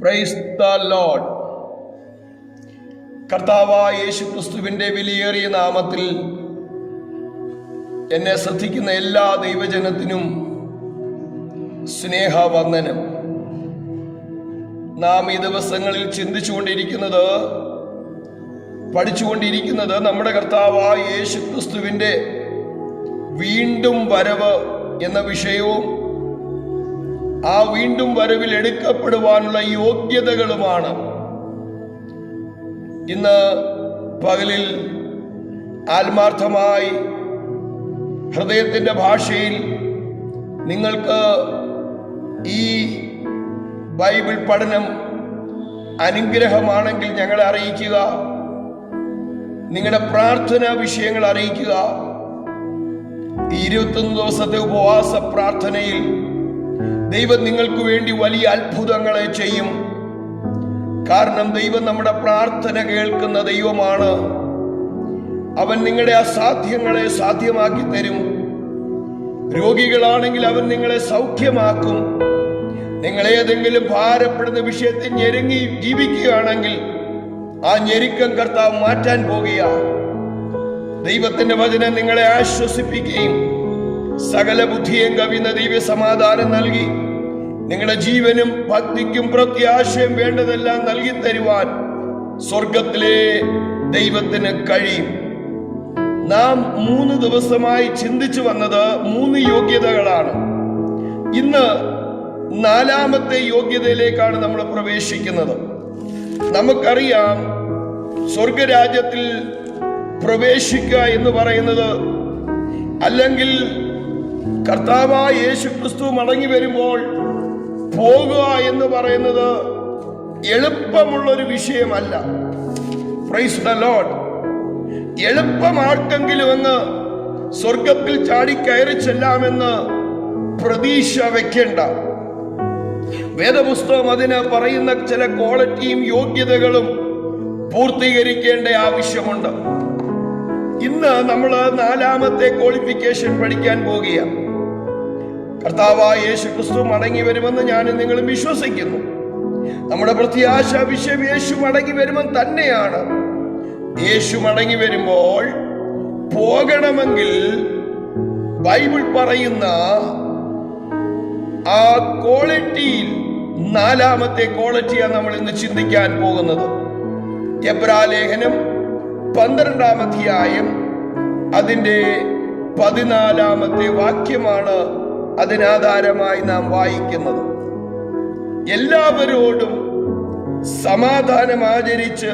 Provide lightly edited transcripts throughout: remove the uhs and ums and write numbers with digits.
Price the Lord. കർത്താവായ യേശുക്രിസ്തുവിന്റെ വിലയേറിയ നാമത്തിൽ എന്നെ ശ്രദ്ധിക്കുന്ന എല്ലാ ദൈവജനത്തിനും സ്നേഹവന്ദനം. നാം ഈ ദിവസങ്ങളിൽ ചിന്തിച്ചുകൊണ്ടിരിക്കുന്നത്, പഠിച്ചുകൊണ്ടിരിക്കുന്നത് നമ്മുടെ കർത്താവായ യേശുക്രിസ്തുവിന്റെ വീണ്ടും വരവ് എന്ന വിഷയവും ആ വീണ്ടും വരവിൽ എടുക്കപ്പെടുവാനുള്ള യോഗ്യതകളുമാണ്. ഇന്ന് പകലിൽ ആത്മാർത്ഥമായി ഹൃദയത്തിൻ്റെ ഭാഷയിൽ നിങ്ങൾക്ക് ഈ ബൈബിൾ പഠനം അനുഗ്രഹമാണെങ്കിൽ ഞങ്ങളെ അറിയിക്കുക. നിങ്ങളുടെ പ്രാർത്ഥനാ വിഷയങ്ങൾ അറിയിക്കുക. ഈ 21 ദിവസത്തെ ഉപവാസ പ്രാർത്ഥനയിൽ ദൈവം നിങ്ങൾക്ക് വേണ്ടി വലിയ അത്ഭുതങ്ങളെ ചെയ്യും. കാരണം ദൈവം നമ്മുടെ പ്രാർത്ഥന കേൾക്കുന്ന ദൈവമാണ്. അവൻ നിങ്ങളുടെ അസാധ്യങ്ങളെ സാധ്യമാക്കി തരും. രോഗികളാണെങ്കിൽ അവൻ നിങ്ങളെ സൗഖ്യമാക്കും. നിങ്ങൾ ഏതെങ്കിലും ഭാരപ്പെടുന്ന വിഷയത്തിൽ ഞെരുങ്ങി ജീവിക്കുകയാണെങ്കിൽ ആ ഞെരുക്കം കർത്താവ് മാറ്റാൻ പോകുക. ദൈവത്തിന്റെ വചനം നിങ്ങളെ ആശ്വസിപ്പിക്കുകയും സകല ബുദ്ധിയും കവിയുന്ന ദൈവ സമാധാനം നൽകി നിങ്ങളുടെ ജീവനും ഭക്തിക്കും പ്രത്യാശയും വേണ്ടതെല്ലാം നൽകി തരുവാൻ സ്വർഗത്തിലെ ദൈവത്തിന് കഴിയും. നാം 3 ദിവസമായി ചിന്തിച്ചു വന്നത് 3 യോഗ്യതകളാണ്. ഇന്ന് 4ാമത്തെ യോഗ്യതയിലേക്കാണ് നമ്മൾ പ്രവേശിക്കുന്നത്. നമുക്കറിയാം, സ്വർഗരാജ്യത്തിൽ പ്രവേശിക്കുക എന്ന് പറയുന്നത്, അല്ലെങ്കിൽ കർത്താവായ യേശുക്രിസ്തു മടങ്ങി വരുമ്പോൾ പോകുക എന്ന് പറയുന്നത് എളുപ്പമുള്ളൊരു വിഷയമല്ല. Price the Lord. എളുപ്പം ആർക്കെങ്കിലും അങ്ങ് സ്വർഗത്തിൽ ചാടിക്കയറി ചെല്ലാമെന്ന് പ്രതീക്ഷ വെക്കേണ്ട. വേദപുസ്തകം അതിന് പറയുന്ന ചില ക്വാളിറ്റിയും യോഗ്യതകളും പൂർത്തീകരിക്കേണ്ട ആവശ്യമുണ്ട്. ഇന്ന് നമ്മൾ 4ാമത്തെ ക്വാളിഫിക്കേഷൻ പഠിക്കാൻ പോകുകയാണ്. കർത്താവായ യേശുക്രിസ്തു മടങ്ങി വരുമെന്ന് ഞാനും നിങ്ങളും വിശ്വസിക്കുന്നു. നമ്മുടെ പ്രത്യാശ വിഷയം യേശു മടങ്ങി വരുമെന്ന് തന്നെയാണ്. യേശു മടങ്ങി വരുമ്പോൾ പോകണമെങ്കിൽ ബൈബിൾ പറയുന്ന ആ ക്വാളിറ്റിയിൽ 4ാമത്തെ ക്വാളിറ്റിയാണ് നമ്മൾ ഇന്ന് ചിന്തിക്കാൻ പോകുന്നത്. എബ്രായലേഖനം 12-ാം അധ്യായം അതിൻ്റെ 14-ാമത്തെ വാക്യമാണ് അതിനാധാരമായി നാം വായിക്കുന്നത്. എല്ലാവരോടും സമാധാനം ആചരിച്ച്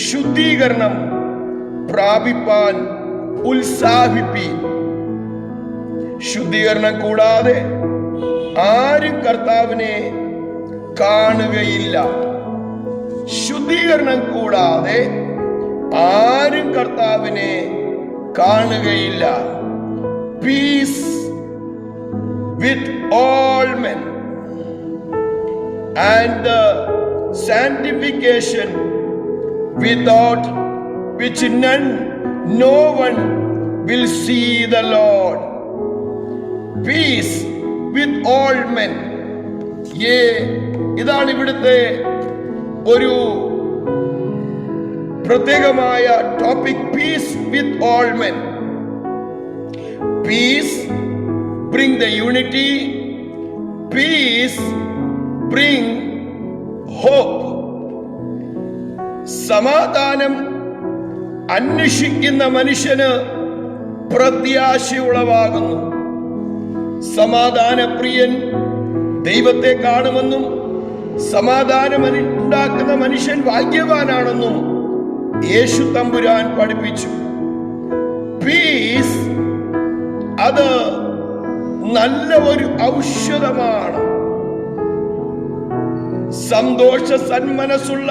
ശുദ്ധീകരണം പ്രാപിപ്പാൻ ഉത്സാഹിപ്പീൻ. ശുദ്ധീകരണം കൂടാതെ ആരും കർത്താവിനെ കാണുകയില്ല. ശുദ്ധീകരണം കൂടാതെ ആരും കർത്താവിനെ കാണുകയില്ല. Peace with all men and the sanctification without which no one will see the Lord. Peace with all men. ഇതാണ് ഇവിടുത്തെ ഒരു പ്രത്യേകമായ topic. Peace with all men. Peace bring the unity. Peace bring hope. സമാധാനം അന്വേഷിക്കുന്ന മനുഷ്യന് പ്രത്യാശ ഉളവാകുന്നു. സമാധാനപ്രിയൻ ദൈവത്തെ കാണുമെന്നും സമാധാനം ഉണ്ടാക്കുന്ന മനുഷ്യൻ ഭാഗ്യവാനാണെന്നും യേശു തമ്പുരാൻ പഠിപ്പിച്ചു. പീസ് അത് നല്ല ഒരു ഔഷധമാണ്. സന്തോഷ സന്മനസ്സുള്ള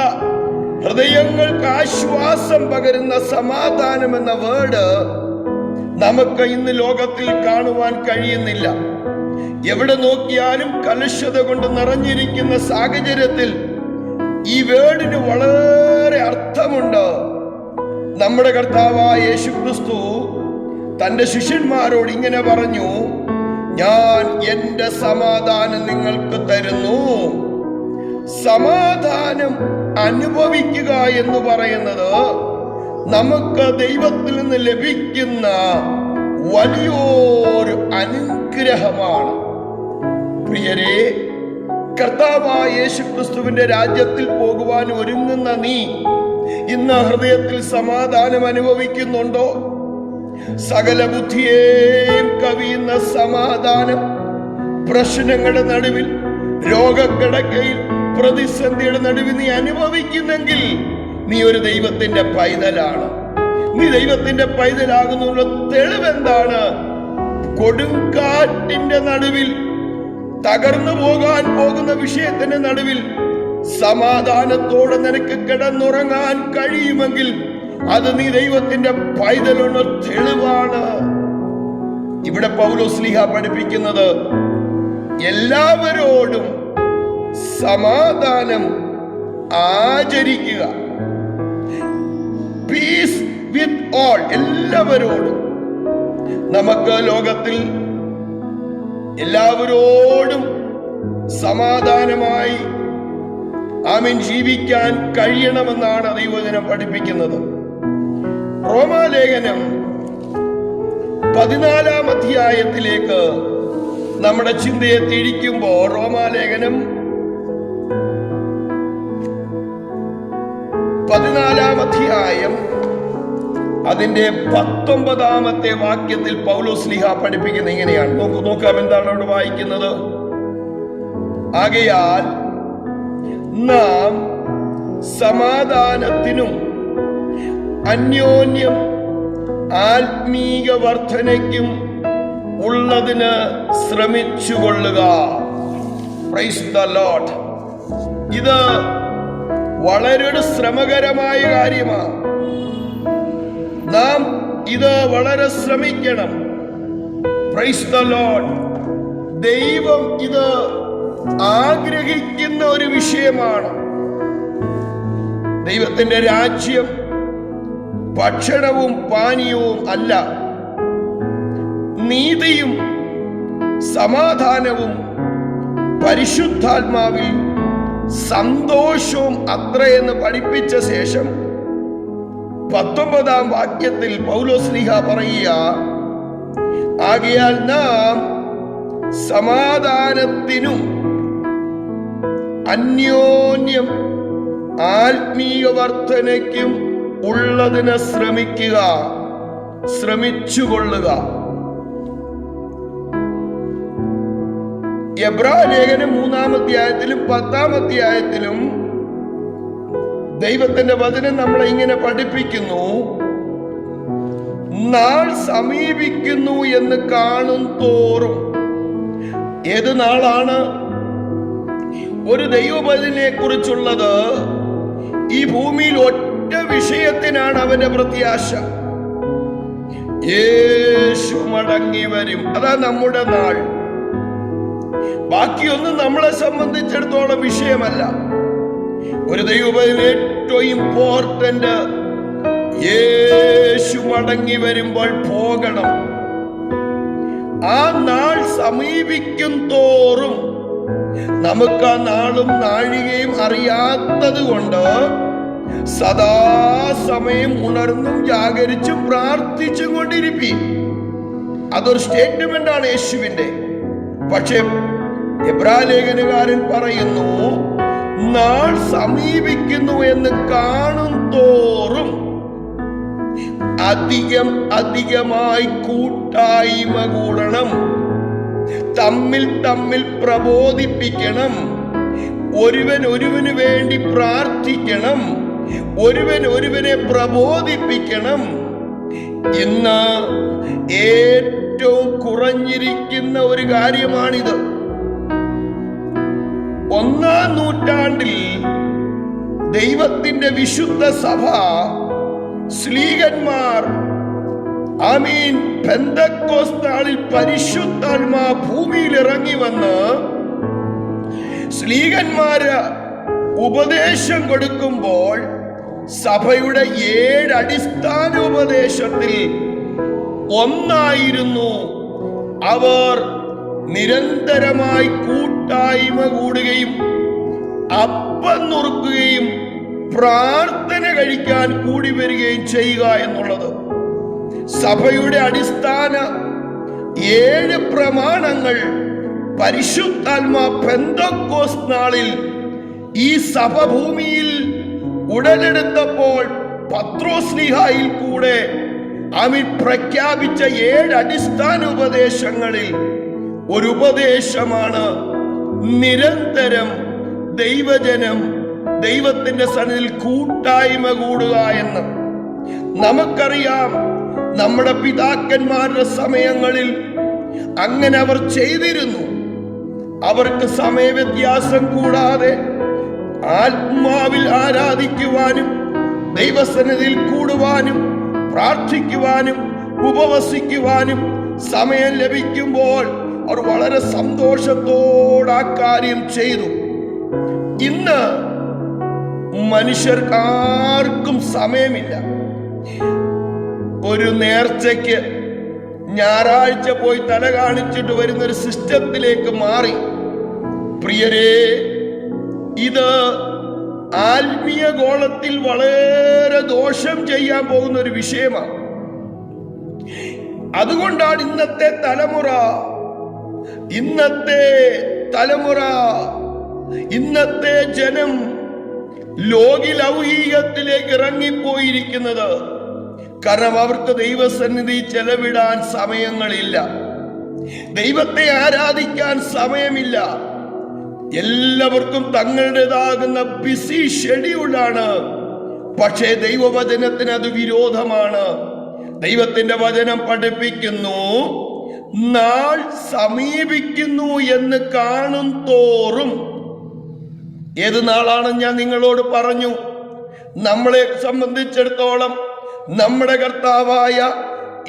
ഹൃദയങ്ങൾക്ക് ആശ്വാസം പകരുന്ന സമാധാനം എന്ന വേർഡ് നമുക്ക് ഇന്ന് ലോകത്തിൽ കാണുവാൻ കഴിയുന്നില്ല. എവിടെ നോക്കിയാലും കലുഷത കൊണ്ട് നിറഞ്ഞിരിക്കുന്ന സാഹചര്യത്തിൽ ഈ വേർഡിന് വളരെ അർത്ഥമുണ്ട്. നമ്മുടെ കർത്താവായ യേശുക്രിസ്തു തന്റെ ശിഷ്യന്മാരോട് ഇങ്ങനെ പറഞ്ഞു, ഞാൻ എൻ്റെ സമാധാനം നിങ്ങൾക്ക് തരുന്നു, സമാധാനം അനുഭവിക്കുക എന്ന് പറയുന്നത് നമുക്ക് ദൈവത്തിൽ നിന്ന് ലഭിക്കുന്ന വലിയൊരു അനുഗ്രഹമാണ്. പ്രിയരെ, കർത്താവായ യേശുക്രിസ്തുവിന്റെ രാജ്യത്തിൽ പോകുവാൻ ഒരുങ്ങുന്ന നീ ഇന്ന് ഹൃദയത്തിൽ സമാധാനം അനുഭവിക്കുന്നുണ്ടോ? സകല ബുദ്ധിയെയും കവിയുന്ന സമാധാനം പ്രശ്നങ്ങളുടെ നടുവിൽ, രോഗക്കിടക്കയിൽ, പ്രതിസന്ധിയുടെ നടുവിൽ നീ അനുഭവിക്കുന്നെങ്കിൽ നീ ഒരു ദൈവത്തിന്റെ പൈതലാണ്. നീ ദൈവത്തിന്റെ പൈതലാകുന്നുള്ള തെളിവെന്താണ്? കൊടുങ്കാറ്റിന്റെ നടുവിൽ, തകർന്നു പോകാൻ പോകുന്ന വിഷയത്തിന്റെ നടുവിൽ സമാധാനത്തോടെ നിനക്ക് കിടന്നുറങ്ങാൻ കഴിയുമെങ്കിൽ അത് നീ ദൈവത്തിന്റെ പൈതലുള്ള തെളിവാണ്. ഇവിടെ പൗലോസ്ലീഹ പഠിപ്പിക്കുന്നത് എല്ലാവരോടും സമാധാനം ആചരിക്കുക. Piece with all. എല്ലാവരോടും. നമുക്ക് ലോകത്തിൽ എല്ലാവരോടും സമാധാനമായി ജീവിക്കാൻ കഴിയണമെന്നാണ് ദൈവവചനം പഠിപ്പിക്കുന്നത്. റോമാലേഖനം 14-ാം അധ്യായത്തിലേക്ക് നമ്മുടെ ചിന്തയെ തിരിക്കുമ്പോൾ, റോമാലേഖനം 14-ാം അധ്യായം അതിന്റെ 19-ാമത്തെ വാക്യത്തിൽ പൗലോസ്ലീഹ പഠിപ്പിക്കുന്നത് ഇങ്ങനെയാണ്. നോക്കാം എന്താണ് അവിടെ വായിക്കുന്നത്. ആകയാൽ നാം സമാധാനത്തിനും അന്യോന്യം ആത്മീക വർധനയ്ക്കും ഉള്ളതിന് ശ്രമിച്ചുകൊള്ളുക. Price the Lord. ഇത് വളരെ ശ്രമകരമായ കാര്യമാണ്. നാം ഇത് വളരെ ശ്രമിക്കണം. Price the Lord. ദൈവം ഇത് ആഗ്രഹിക്കുന്ന ഒരു വിഷയമാണ്. ദൈവത്തിന്റെ രാജ്യം ഭക്ഷണവും പാനീയവും അല്ല, നീതിയും സമാധാനവും പരിശുദ്ധാത്മാവിൽ സന്തോഷവും അത്രയെന്ന് പഠിപ്പിച്ച ശേഷം 19-ാം വാക്യത്തിൽ പൗലോസ്ലീഹ പറയുക, ആകയാൽ നാം സമാധാനത്തിനും അന്യോന്യം ആത്മീയ വർധനയ്ക്കും ഉള്ളതിന് ശ്രമിക്കുക, ശ്രമിച്ചുകൊള്ളുക. എബ്രായലേഖനം 3-ാം അധ്യായത്തിലും 10-ാം അധ്യായത്തിലും ദൈവത്തിന്റെ വചനം നമ്മളെ ഇങ്ങനെ പഠിപ്പിക്കുന്നു. നാൾ സമീപിക്കുന്നു എന്ന് കാണും തോറും. ഏത് നാളാണ്? ഒരു ദൈവപതിനെ കുറിച്ചുള്ളത്. ഈ ഭൂമിയിൽ ഒറ്റ വിഷയത്തിനാണ് അവന്റെ പ്രത്യാശ. യേശു മടങ്ങി വരും. അതാ നമ്മുടെ നാൾ. ബാക്കിയൊന്നും നമ്മളെ സംബന്ധിച്ചിടത്തോളം വിഷയമല്ല. ഒരു ദൈവപതിന് ഏറ്റവും ഇമ്പോർട്ടന്റ് യേശു മടങ്ങി വരുമ്പോൾ പോകണം. ആ നാൾ സമീപിക്കും തോറും നമുക്ക് ആ നാളും നാഴികയും അറിയാത്തത് കൊണ്ട് സദാസമയം ഉണർന്നും ജാഗരിച്ചും പ്രാർത്ഥിച്ചും കൊണ്ടിരിപ്പി. അതൊരു സ്റ്റേറ്റ്മെന്റ് ആണ് യേശുവിന്റെ. പക്ഷെ എബ്രായലേഖനകാരൻ പറയുന്നു, നാൾ സമീപിക്കുന്നു എന്ന് കാണും തോറും അധികമായി കൂട്ടായ്മ കൂടണം, തമ്മിൽ പ്രബോധിപ്പിക്കണം, ഒരുവന് വേണ്ടി പ്രാർത്ഥിക്കണം, ഒരുവനെ പ്രബോധിപ്പിക്കണം. ഇന്ന് ഏറ്റവും കുറഞ്ഞിരിക്കുന്ന ഒരു കാര്യമാണിത്. 1-ാം നൂറ്റാണ്ടിൽ ദൈവത്തിന്റെ വിശുദ്ധ സഭ, ശ്ലീഹന്മാർ, പെന്തക്കോസ്ത് നാളിൽ പരിശുദ്ധാത്മാ ഭൂമിയിൽ ഇറങ്ങി വന്ന് ശ്ലീഹന്മാര് ഉപദേശം കൊടുക്കുമ്പോൾ സഭയുടെ 7 അടിസ്ഥാന ഉപദേശത്തിൽ ഒന്നായിരുന്നു അവർ നിരന്തരമായി കൂട്ടായ്മ കൂടുകയും അപ്പം നുറുക്കുകയും പ്രാർത്ഥന കഴിക്കാൻ കൂടി വരികയും ചെയ്യുക എന്നുള്ളത്. സഭയുടെ അടിസ്ഥാന 7 പ്രമാണങ്ങൾ പരിശുദ്ധാത്മാ പെന്തക്കോസ്ത് നാളിൽ ഈ സഭ ഭൂമിയിൽ ഉടലെടുത്തപ്പോൾ പത്രോസ്ലീഹായിൽ കൂടെ അവൻ പ്രഖ്യാപിച്ച 7 അടിസ്ഥാന ഉപദേശങ്ങളിൽ ഒരു ഉപദേശമാണ് നിരന്തരം ദൈവജനം ദൈവത്തിന്റെ സന്നിധിയിൽ കൂട്ടായ്മ കൂടുക എന്ന്. നമുക്കറിയാം, നമ്മുടെ പിതാക്കന്മാരുടെ സമയങ്ങളിൽ അങ്ങനെ അവർ ചെയ്തിരുന്നു. അവർക്ക് സമയവ്യത്യാസം കൂടാതെ ആത്മാവിൽ ആരാധിക്കുവാനും ദൈവസന്നിധിയിൽ കൂടുവാനും പ്രാർത്ഥിക്കുവാനും ഉപവസിക്കുവാനും സമയം ലഭിക്കുമ്പോൾ അവർ വളരെ സന്തോഷത്തോടെ ആ കാര്യം ചെയ്തു. ഇന്ന് മനുഷ്യർക്കാർക്കും സമയമില്ല. ഒരു നേർച്ചയ്ക്ക് ഞായറാഴ്ച പോയി തല കാണിച്ചിട്ട് വരുന്നൊരു സിസ്റ്റത്തിലേക്ക് മാറി. പ്രിയരെ, ഇത് ആത്മീയ ഗോളത്തിൽ വളരെ ദോഷം ചെയ്യാൻ പോകുന്ന ഒരു വിഷയമാണ്. അതുകൊണ്ടാണ് ഇന്നത്തെ ഇന്നത്തെ ജനം ലോകലൗകികത്തിലേക്ക് ഇറങ്ങിപ്പോയിരിക്കുന്നത്. കാരണം അവർക്ക് ദൈവസന്നിധി ചെലവിടാൻ സമയങ്ങളില്ല, ദൈവത്തെ ആരാധിക്കാൻ സമയമില്ല. എല്ലാവർക്കും തങ്ങളുടേതാകുന്ന ബിസി ഷെഡ്യൂളാണ്. പക്ഷേ ദൈവവചനത്തിന് അത് വിരോധമാണ്. ദൈവത്തിന്റെ വചനം പഠിപ്പിക്കുന്നു, നാൾ സമീപിക്കുന്നു എന്ന് കാണും തോറും. ഏത് നാളാണ് ഞാൻ നിങ്ങളോട് പറഞ്ഞു. നമ്മളെ സംബന്ധിച്ചിടത്തോളം നമ്മുടെ കർത്താവായ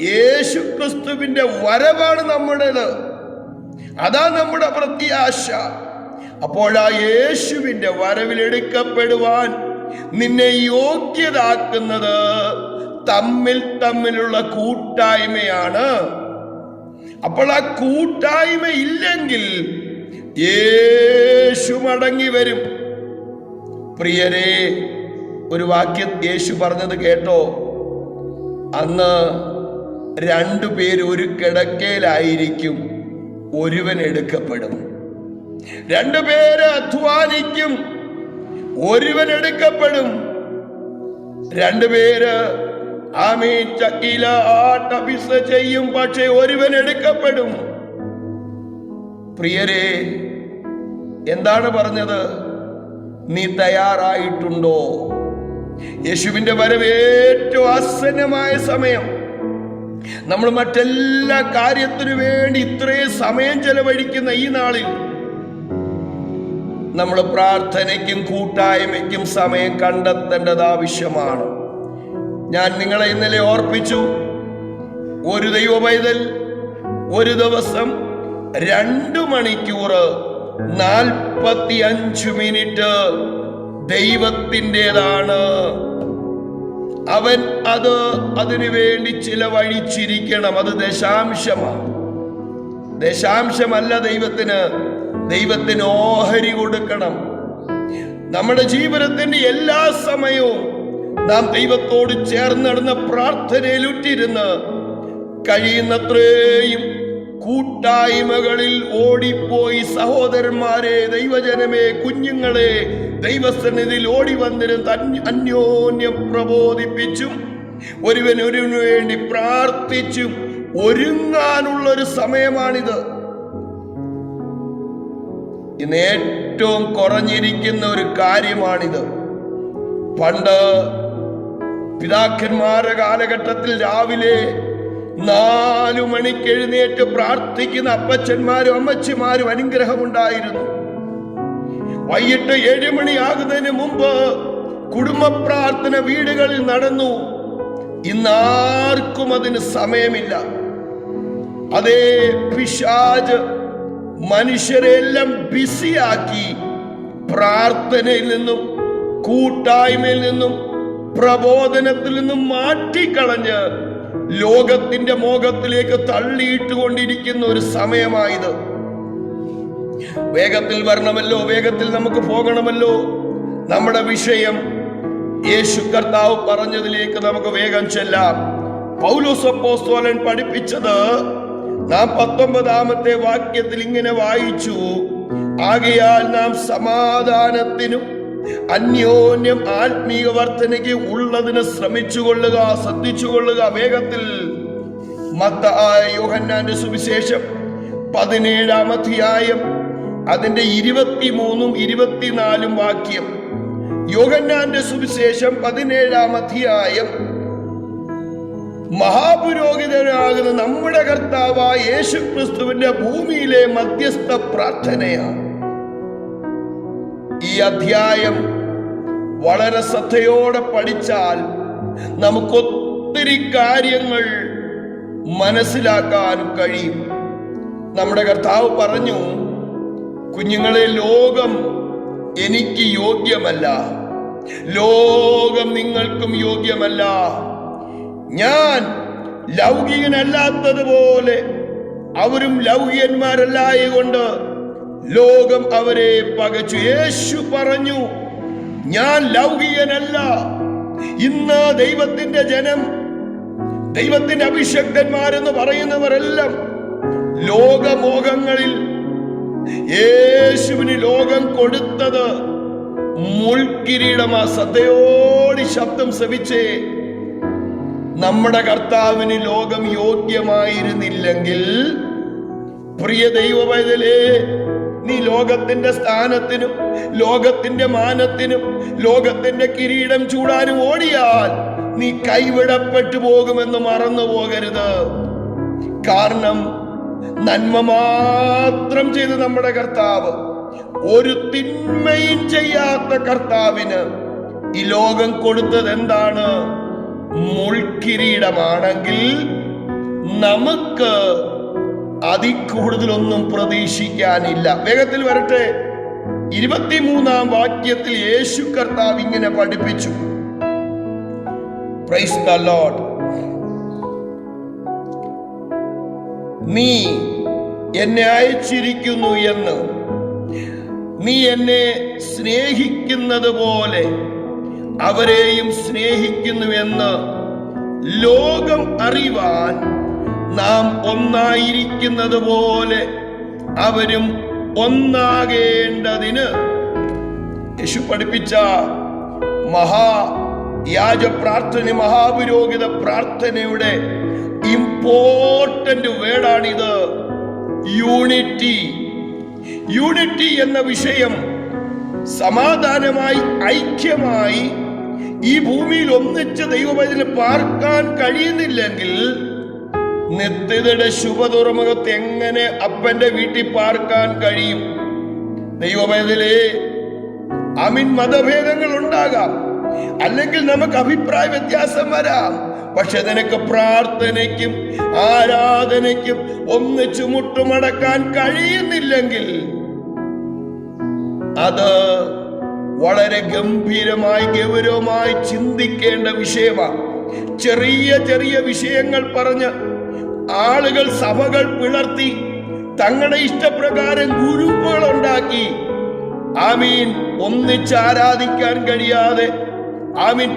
യേശുക്രിസ്തുവിന്റെ വരവാണ് നമ്മുടേത്. അതാ നമ്മുടെ പ്രത്യാശ. അപ്പോൾ ആ യേശുവിന്റെ വരവിൽ എടുക്കപ്പെടുവാൻ നിന്നെ യോഗ്യതാക്കുന്നത് തമ്മിലുള്ള കൂട്ടായ്മയാണ്. അപ്പോൾ ആ കൂട്ടായ്മ ഇല്ലെങ്കിൽ യേശു മടങ്ങി വരും. പ്രിയരെ, ഒരു വാക്യം യേശു പറഞ്ഞത് കേട്ടോ. അന്ന് 2 പേര് ഒരു കിടക്കയിലായിരിക്കും, ഒരുവൻ എടുക്കപ്പെടും. 2 പേര് അധ്വാനിക്കും, ഒരുവൻ എടുക്കപ്പെടും. 2 പേര് ചക്കില ആട്ടപിസ ചെയ്യും, പക്ഷെ ഒരുവൻ എടുക്കപ്പെടും. പ്രിയരെ, എന്താണ് പറഞ്ഞത്? നീ തയ്യാറായിട്ടുണ്ടോ? യേശുവിന്റെ വരവ് ഏറ്റവും ആസന്നമായ സമയം. നമ്മൾ മറ്റെല്ലാ കാര്യത്തിനു വേണ്ടി ഇത്രയും സമയം ചെലവഴിക്കുന്ന ഈ നാളിൽ നമ്മൾ പ്രാർത്ഥനയ്ക്കും കൂട്ടായ്മയ്ക്കും സമയം കണ്ടെത്തേണ്ടത് ആവശ്യമാണ്. ഞാൻ നിങ്ങളെ ഇന്നലെ ഓർപ്പിച്ചു, ഒരു ദൈവ പൈതൽ ഒരു ദിവസം 2 മണിക്കൂർ 45 മിനിറ്റ് ദൈവത്തിൻ്റെതാണ്. അവൻ അതിനു വേണ്ടി ചിലവഴിച്ചിരിക്കണം. അത് ദശാംശമാണ്. ദശാംശമല്ല ദൈവത്തിന് ഓഹരി കൊടുക്കണം. നമ്മുടെ ജീവിതത്തിന്റെ എല്ലാ സമയവും നാം ദൈവത്തോട് ചേർന്ന് നടന്ന പ്രാർത്ഥനയിൽ ഉറ്റിരുന്ന് കഴിയുന്നത്രയും കൂട്ടായ്മകളിൽ ഓടിപ്പോയി സഹോദരന്മാരെ, ദൈവജനമേ, കുഞ്ഞുങ്ങളെ ദൈവസന്നിധിയിൽ ഓടി വന്നിരുന്ന് അന്യോന്യം പ്രബോധിപ്പിച്ചും ഒരുവനു വേണ്ടി പ്രാർത്ഥിച്ചും ഒരുങ്ങാനുള്ളൊരു സമയമാണിത്. ഇന്ന് ഏറ്റവും കുറഞ്ഞിരിക്കുന്ന ഒരു കാര്യമാണിത്. പണ്ട് പിതാക്കന്മാരുടെ കാലഘട്ടത്തിൽ രാവിലെ 4 മണിക്ക് എഴുന്നേറ്റ് പ്രാർത്ഥിക്കുന്ന അപ്പച്ചന്മാരും അമ്മച്ചിമാരും അനുഗ്രഹമുണ്ടായിരുന്നു. വൈകിട്ട് 7 മണിയാകുന്നതിന് മുമ്പ് കുടുംബ പ്രാർത്ഥന വീടുകളിൽ നടന്നു. ഇന്നാർക്കും അതിന് സമയമില്ല. അതേ പിശാച് മനുഷ്യരെല്ലാം ബിസിയാക്കി പ്രാർത്ഥനയിൽ നിന്നും കൂട്ടായ്മയിൽ നിന്നും പ്രബോധനത്തിൽ നിന്നും മാറ്റിക്കളഞ്ഞ് ലോകത്തിന്റെ മോഹത്തിലേക്ക് തള്ളിയിട്ടുകൊണ്ടിരിക്കുന്ന ഒരു സമയമായത്. വേഗത്തിൽ വരണമല്ലോ, വേഗത്തിൽ നമുക്ക് പോകണമല്ലോ. നമ്മുടെ വിഷയം യേശു കർത്താവ് പറഞ്ഞതിലേക്ക് നമുക്ക് വേഗം ചെല്ലാം. പൗലോസ് അപ്പോസ്തലൻ പഠിപ്പിച്ചത് നാം 19-ാമത്തെ വാക്യത്തിൽ ഇങ്ങനെ വായിച്ചു: ആകയാൽ നാം സമാധാനത്തിനും അന്യോന്യം ആത്മീയ വർധനയ്ക്ക് ഉള്ളതിന് ശ്രമിച്ചുകൊള്ളുക, ശ്രദ്ധിച്ചുകൊള്ളുക. വേഗത്തിൽ യോഹന്നാന്റെ സുവിശേഷം 17-ാം അധ്യായം അതിന്റെ 23-ഉം 24-ഉം വാക്യം. യോഹന്നാന്റെ സുവിശേഷം 17-ാം അധ്യായം മഹാപുരോഹിതനാകുന്ന നമ്മുടെ കർത്താവായ യേശു ക്രിസ്തുവിന്റെ ഭൂമിയിലെ മധ്യസ്ഥ പ്രാർത്ഥനയാണ്. ഈ അധ്യായം വളരെ ശ്രദ്ധയോടെ പഠിച്ചാൽ നമുക്കൊത്തിരി കാര്യങ്ങൾ മനസ്സിലാക്കാൻ കഴിയും. നമ്മുടെ കർത്താവ് പറഞ്ഞു, കുഞ്ഞുങ്ങളെ, ലോകം എനിക്ക് യോഗ്യമല്ല, ലോകം നിങ്ങൾക്കും യോഗ്യമല്ല. ഞാൻ ലൗകികനല്ലാത്തതുപോലെ അവരും ലൗകികന്മാരല്ലായകൊണ്ട് ലോകം അവരെ പകച്ചു. യേശു പറഞ്ഞു, ഞാൻ ലൗകികനല്ല. ഇന്ന് ദൈവത്തിന്റെ ജനം, ദൈവത്തിന്റെ അഭിഷക്തന്മാരെന്ന് പറയുന്നവരെല്ലാം ലോകമോഹങ്ങളിൽ യേശുവിന് ലോകം കൊടുത്തത് മുൾക്കിരീടമാ. ശ്രദ്ധയോടെ ശബ്ദം ശ്രവിച്ചേ. നമ്മുടെ കർത്താവിന് ലോകം യോഗ്യമായിരുന്നില്ലെങ്കിൽ, പ്രിയ ദൈവപൈതലേ, നീ ലോകത്തിന്റെ സ്ഥാനത്തിനും ലോകത്തിന്റെ മാനത്തിനും ലോകത്തിന്റെ കിരീടം ചൂടാനും ഓടിയാൽ നീ കൈവിടപ്പെട്ടു പോകുമെന്ന് മറന്നു പോകരുത്. കാരണം നന്മ മാത്രം ചെയ്ത് നമ്മുടെ കർത്താവ്, ഒരു തിന്മയും ചെയ്യാത്ത കർത്താവിന് ഈ ലോകം കൊടുത്തത് എന്താണ്? മുൾക്കിരീടമാണെങ്കിൽ നമുക്ക് അതിൽ കൂടുതലൊന്നും പ്രതീക്ഷിക്കാനില്ല. വേഗത്തിൽ വരട്ടെ. 23-ാം വാക്യത്തിൽ യേശു കർത്താവ് ഇങ്ങനെ പഠിപ്പിച്ചു. Praise the Lord. നീ എന്നെ അയച്ചിരിക്കുന്നു എന്ന്, നീ എന്നെ സ്നേഹിക്കുന്നത് പോലെ അവരെയും സ്നേഹിക്കുന്നുവെന്ന് ലോകം അറിവാൻ നാം ഒന്നായിരിക്കുന്നത് പോലെ അവരും ഒന്നാകേണ്ടതിന്. യേശു പഠിപ്പിച്ച യാജ പ്രാർത്ഥന, മഹാപുരോഹിത പ്രാർത്ഥനയുടെ ഇമ്പോർട്ടന്റ് വേർഡാണിത്, യൂണിറ്റി. യൂണിറ്റി എന്ന വിഷയം സമാധാനമായി, ഐക്യമായി ഈ ഭൂമിയിൽ ഒന്നിച്ച് ദൈവവചനം പാർക്കാൻ കഴിയുന്നില്ലെങ്കിൽ നിത്യതയുടെ ശുഭതുറമുഖത്ത് എങ്ങനെ അപ്പന്റെ വീട്ടിൽ പാർക്കാൻ കഴിയും? ദൈവവേദലേ, മതഭേദങ്ങൾ ഉണ്ടാകാം, അല്ലെങ്കിൽ നമുക്ക് അഭിപ്രായ വ്യത്യാസം വരാം. പക്ഷെ നിനക്ക് പ്രാർത്ഥനയ്ക്കും ആരാധനയ്ക്കും ഒന്നിച്ചു മുട്ടുമടക്കാൻ കഴിയുന്നില്ലെങ്കിൽ അത് വളരെ ഗംഭീരമായി, ഗൗരവമായി ചിന്തിക്കേണ്ട വിഷയമാണ്. ചെറിയ ചെറിയ വിഷയങ്ങൾ പറഞ്ഞ് ആളുകൾ സഭകൾ പിളർത്തി തങ്ങളുടെ ഇഷ്ടപ്രകാരം ഗ്രൂപ്പുകൾ ഉണ്ടാക്കി ഒന്നിച്ച് ആരാധിക്കാൻ കഴിയാതെ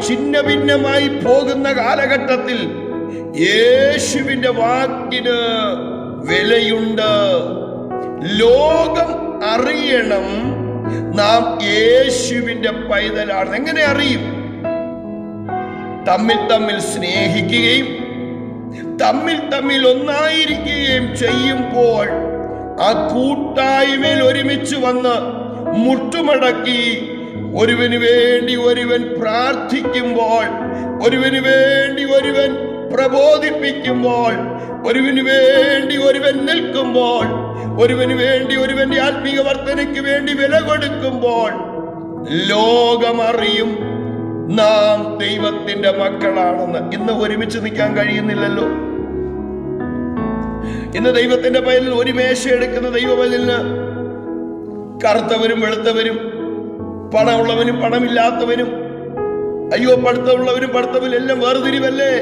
ചിന്ന ഭിന്നമായി പോകുന്ന കാലഘട്ടത്തിൽ യേശുവിന്റെ വാക്കിന് വിലയുണ്ട്. ലോകം അറിയണം നാം യേശുവിന്റെ പൈതലാണ്. എങ്ങനെ അറിയും? തമ്മിൽ തമ്മിൽ സ്നേഹിക്കുകയും തമ്മിൽ തമ്മിൽ ഒന്നായിരിക്കുകയും ചെയ്യുമ്പോൾ, ആ കൂട്ടായ്മയിൽ ഒരുമിച്ച് വന്ന് മുട്ടുമടക്കി ഒരുവന് വേണ്ടി ഒരുവൻ പ്രാർത്ഥിക്കുമ്പോൾ, ഒരുവന് വേണ്ടി ഒരുവൻ പ്രബോധിപ്പിക്കുമ്പോൾ, ഒരുവന് വേണ്ടി ഒരുവൻ നിൽക്കുമ്പോൾ, ഒരുവന് വേണ്ടി ഒരുവന്റെ ആത്മീയ വർധനയ്ക്ക് വേണ്ടി വില കൊടുക്കുമ്പോൾ ലോകമറിയും നാം ദൈവത്തിന്റെ മക്കളാണെന്ന്. ഇന്ന് ഒരുമിച്ച് നിൽക്കാൻ കഴിയുന്നില്ലല്ലോ. ഇന്ന് ദൈവത്തിന്റെ പൈതൽ ഒരു മേശ എടുക്കുന്ന ദൈവപൈതലിന് കറുത്തവരും വെളുത്തവരും, പണമുള്ളവനും പണമില്ലാത്തവനും, പഠിത്തമുള്ളവരും പഠിത്തമില്ല, എല്ലാം വേർതിരിവല്ലേ?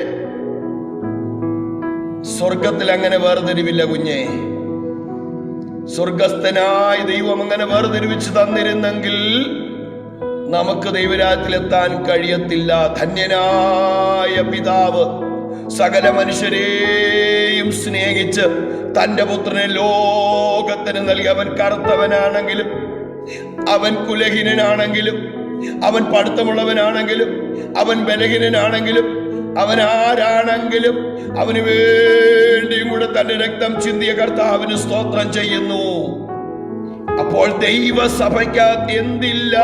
സ്വർഗത്തിൽ അങ്ങനെ വേർതിരിവില്ല കുഞ്ഞെ. സ്വർഗസ്ഥനായ ദൈവം അങ്ങനെ വേർതിരിവിച്ച് തന്നിരുന്നെങ്കിൽ നമുക്ക് ദൈവരാജ്യത്തിലെത്താൻ കഴിയത്തില്ല. ധന്യനായ പിതാവ് സകല മനുഷ്യരെയും സ്നേഹിച്ച് തന്റെ പുത്രനെ ലോകത്തിന് നൽകി. അവൻ കറുത്തവനാണെങ്കിലും, അവൻ കുലഹീനനാണെങ്കിലും, അവൻ പഠിത്തമുള്ളവനാണെങ്കിലും, അവൻ ബലഹീനനാണെങ്കിലും, അവൻ ആരാണെങ്കിലും അവന് വേണ്ടിയും കൂടെ തന്റെ രക്തം ചിന്തിയ കർത്താവിന് സ്തോത്രം ചെയ്യുന്നു. അപ്പോൾ ദൈവസഭയ്ക്കകത്ത് എന്തില്ല?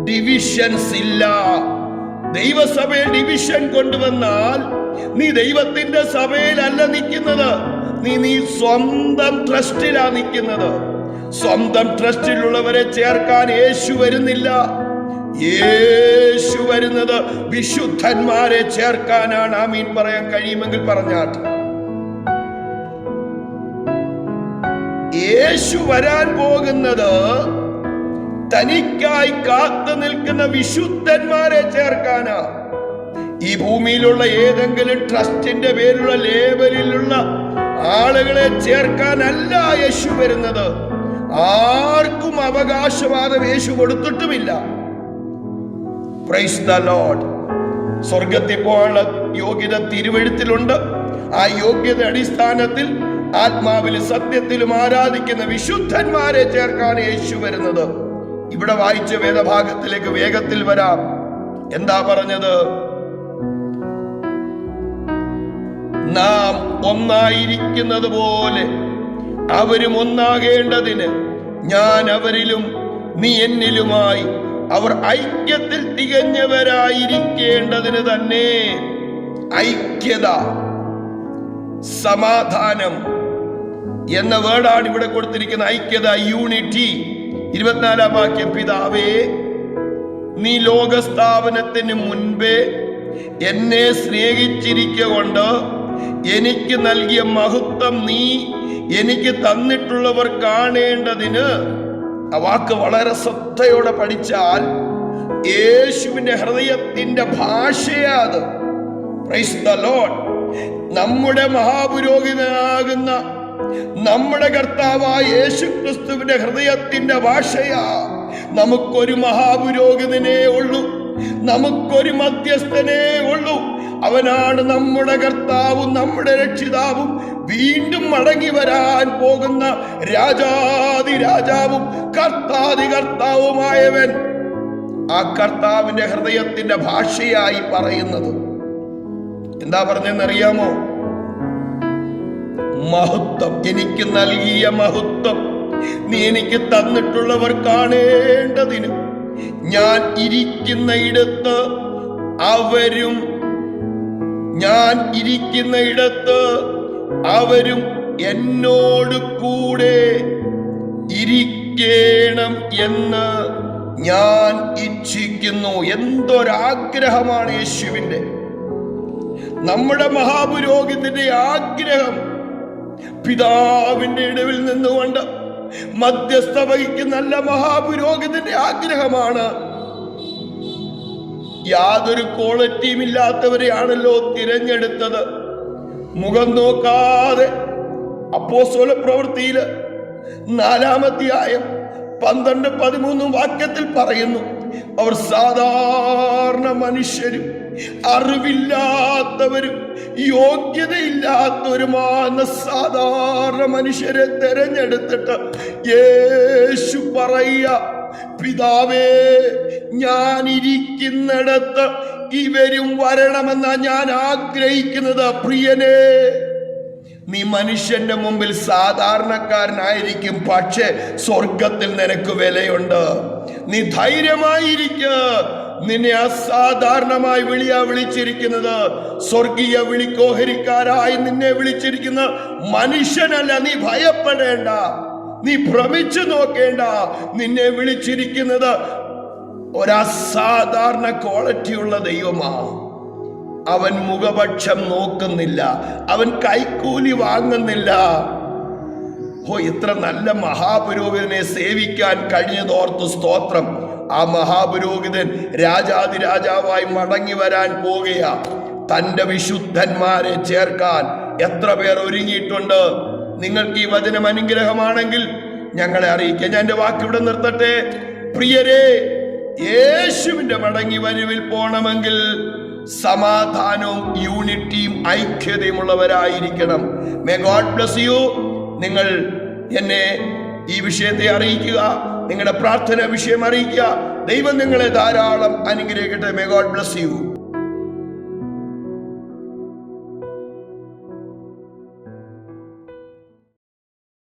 ഡിവിഷൻസ് ഇല്ല. ദൈവസഭയിൽ ഡിവിഷൻ കൊണ്ടുവന്നാൽ നീ ദൈവത്തിന്റെ സഭയിലല്ല നിൽക്കുന്നത്, നീ സ്വന്തം ട്രസ്റ്റിലാ നിൽക്കുന്നത്. സ്വന്തം ട്രസ്റ്റിലുള്ളവരെ ചേർക്കാൻ യേശു വരുന്നില്ല. യേശു വരുന്നത് വിശുദ്ധന്മാരെ ചേർക്കാനാണ്. ആമീൻ പറയാൻ കഴിയുമെങ്കിൽ പറഞ്ഞാട്ട്. യേശു വരാൻ പോകുന്നത് തനിക്കായി കാത്തു നിൽക്കുന്ന വിശുദ്ധന്മാരെ ചേർക്കാനാ. ഈ ഭൂമിയിലുള്ള ഏതെങ്കിലും ട്രസ്റ്റിന്റെ പേരിലുള്ള ലേബലിലുള്ള ആളുകളെ ചേർക്കാനല്ല യേശു വരുന്നത്. ആർക്കും അവകാശവാദം യേശു കൊടുത്തിട്ടുമില്ല. Praise the Lord. സ്വർഗത്തിൽ പോകാനുള്ള യോഗ്യത തിരുവെഴുത്തിലുണ്ട്. ആ യോഗ്യത അടിസ്ഥാനത്തിൽ ആത്മാവിലും സത്യത്തിലും ആരാധിക്കുന്ന വിശുദ്ധന്മാരെ ചേർക്കാൻ യേശു വരുന്നത്. ഇവിടെ വായിച്ച വേദഭാഗത്തിലേക്ക് വേഗത്തിൽ വരാം. എന്താ പറഞ്ഞത്? നാം ഒന്നായിരിക്കുന്നത് പോലെ അവരും ഒന്നാകേണ്ടതിന് ഞാൻ അവരിലും നീ എന്നിലുമായി അവർ ഐക്യത്തിൽ തികഞ്ഞവരായിരിക്കേണ്ടതിന് തന്നെ. ഐക്യത, സമാധാനം എന്ന വേർഡാണ് ഇവിടെ കൊടുത്തിരിക്കുന്ന. ഐക്യത, യൂണിറ്റി. 24-ാം വാക്യം, പിതാവേ നീ ലോകസ്ഥാപനത്തിന് മുൻപേ എന്നെ സ്നേഹിച്ചിരിക്കൊണ്ട് എനിക്ക് നൽകിയ മഹത്വം നീ എനിക്ക് തന്നിട്ടുള്ളവർ കാണേണ്ടതിന്. ആ വാക്ക് വളരെ ശ്രദ്ധയോടെ പഠിച്ചാൽ യേശുവിന്റെ ഹൃദയത്തിന്റെ ഭാഷയാത്. Price the Lord. നമ്മുടെ മഹാപുരോഹിതനാകുന്ന നമ്മുടെ കർത്താവായ യേശു ക്രിസ്തുവിന്റെ ഹൃദയത്തിന്റെ ഭാഷയാ. നമുക്കൊരു മഹാപുരോഹിതനേ ഉള്ളൂ, നമുക്കൊരു മധ്യസ്ഥനേ ഉള്ളൂ. അവനാണ് നമ്മുടെ കർത്താവും നമ്മുടെ രക്ഷിതാവും, വീണ്ടും മടങ്ങി വരാൻ പോകുന്ന രാജാതി രാജാവും കർത്താതി കർത്താവുമായവൻ. ആ കർത്താവിന്റെ ഹൃദയത്തിന്റെ ഭാഷയായി പറയുന്നത് എന്താ പറഞ്ഞെന്നറിയാമോ? മഹത്വം. എനിക്ക് നൽകിയ മഹത്വം നീ എനിക്ക് തന്നിട്ടുള്ളവർ കാണേണ്ടതിന് ഞാൻ ഇരിക്കുന്നയിടത്ത് അവരും, ഞാൻ ഇരിക്കുന്നയിടത്ത് അവരും എന്നോട് കൂടെ ഇരിക്കണം എന്ന് ഞാൻ ഇച്ഛിക്കുന്നു. എന്തൊരാഗ്രഹമാണ് യേശുവിന്റെ, നമ്മുടെ മഹാപുരോഹിതന്റെ ആഗ്രഹം. പിതാവിന്റെ ഇടവിൽ നിന്നുകൊണ്ട് മധ്യസ്ഥ വഹിക്കുന്ന നല്ല മഹാപുരോഹിതന്റെ ആഗ്രഹമാണ്. യാതൊരു ക്വാളിറ്റിയും ഇല്ലാത്തവരെയാണല്ലോ തിരഞ്ഞെടുത്തത്. മുഖം നോക്കാതെ അപ്പോസ്തല പ്രവൃത്തിയില് 4-ാം അധ്യായം 12-13 വാക്യത്തിൽ പറയുന്നു, അവർ സാധാരണ മനുഷ്യരും അറിവില്ലാത്തവരും യോഗ്യതയില്ലാത്തവരുമാകുന്ന സാധാരണ മനുഷ്യരെ തെരഞ്ഞെടുത്തിട്ട് യേശു പറയുക, പിതാവേ ഞാൻ ഇരിക്കുന്നിടത്ത് ഇവരും വരണമെന്നാ ഞാൻ ആഗ്രഹിക്കുന്നത്. പ്രിയനേ, നീ മനുഷ്യന്റെ മുമ്പിൽ സാധാരണക്കാരനായിരിക്കും, പക്ഷെ സ്വർഗത്തിൽ നിനക്ക് വിലയുണ്ട്. നീ ധൈര്യമായിരിക്ക. നിന്നെ അസാധാരണമായി വിളിച്ചിരിക്കുന്നത്. സ്വർഗീയ വിളിക്കോഹരിക്കാരായി നിന്നെ വിളിച്ചിരിക്കുന്ന മനുഷ്യനല്ല. നീ ഭയപ്പെടേണ്ട, നീ ഭ്രമിച്ചു നോക്കേണ്ട. നിന്നെ വിളിച്ചിരിക്കുന്നത് ഒരസാധാരണ ക്വാളിറ്റിയുള്ള ദൈവമാ. അവൻ മുഖപക്ഷം നോക്കുന്നില്ല, അവൻ കൈക്കൂലി വാങ്ങുന്നില്ല. ഇത്ര നല്ല മഹാപുരോഹിതനെ സേവിക്കാൻ കഴിഞ്ഞതോർത്ത് സ്തോത്രം. ആ മഹാപുരോഹിതൻ രാജാതിരാജാവായി മടങ്ങി വരാൻ പോകുകയാ. തന്റെ വിശുദ്ധന്മാരെ ചേർക്കാൻ എത്ര പേർ ഒരുങ്ങിയിട്ടുണ്ട്? നിങ്ങൾക്ക് ഈ വചനം അനുഗ്രഹമാണെങ്കിൽ ഞങ്ങളെ അറിയിക്കുക. ഞാൻ എൻ്റെ വാക്ക് ഇവിടെ നിർത്തട്ടെ. പ്രിയരെ, യേശുവിന്റെ മടങ്ങി വരവിൽ പോണമെങ്കിൽ സമാധാനവും യൂണിറ്റിയും ഐക്യതയുമുള്ളവരായിരിക്കണം. May God bless you. നിങ്ങൾ എന്നെ ഈ വിഷയത്തെ അറിയിക്കുക, നിങ്ങളുടെ പ്രാർത്ഥന വിഷയം അറിയിക്കുക. ദൈവം നിങ്ങളെ ധാരാളം അനുഗ്രഹിക്കട്ടെ. May God bless U.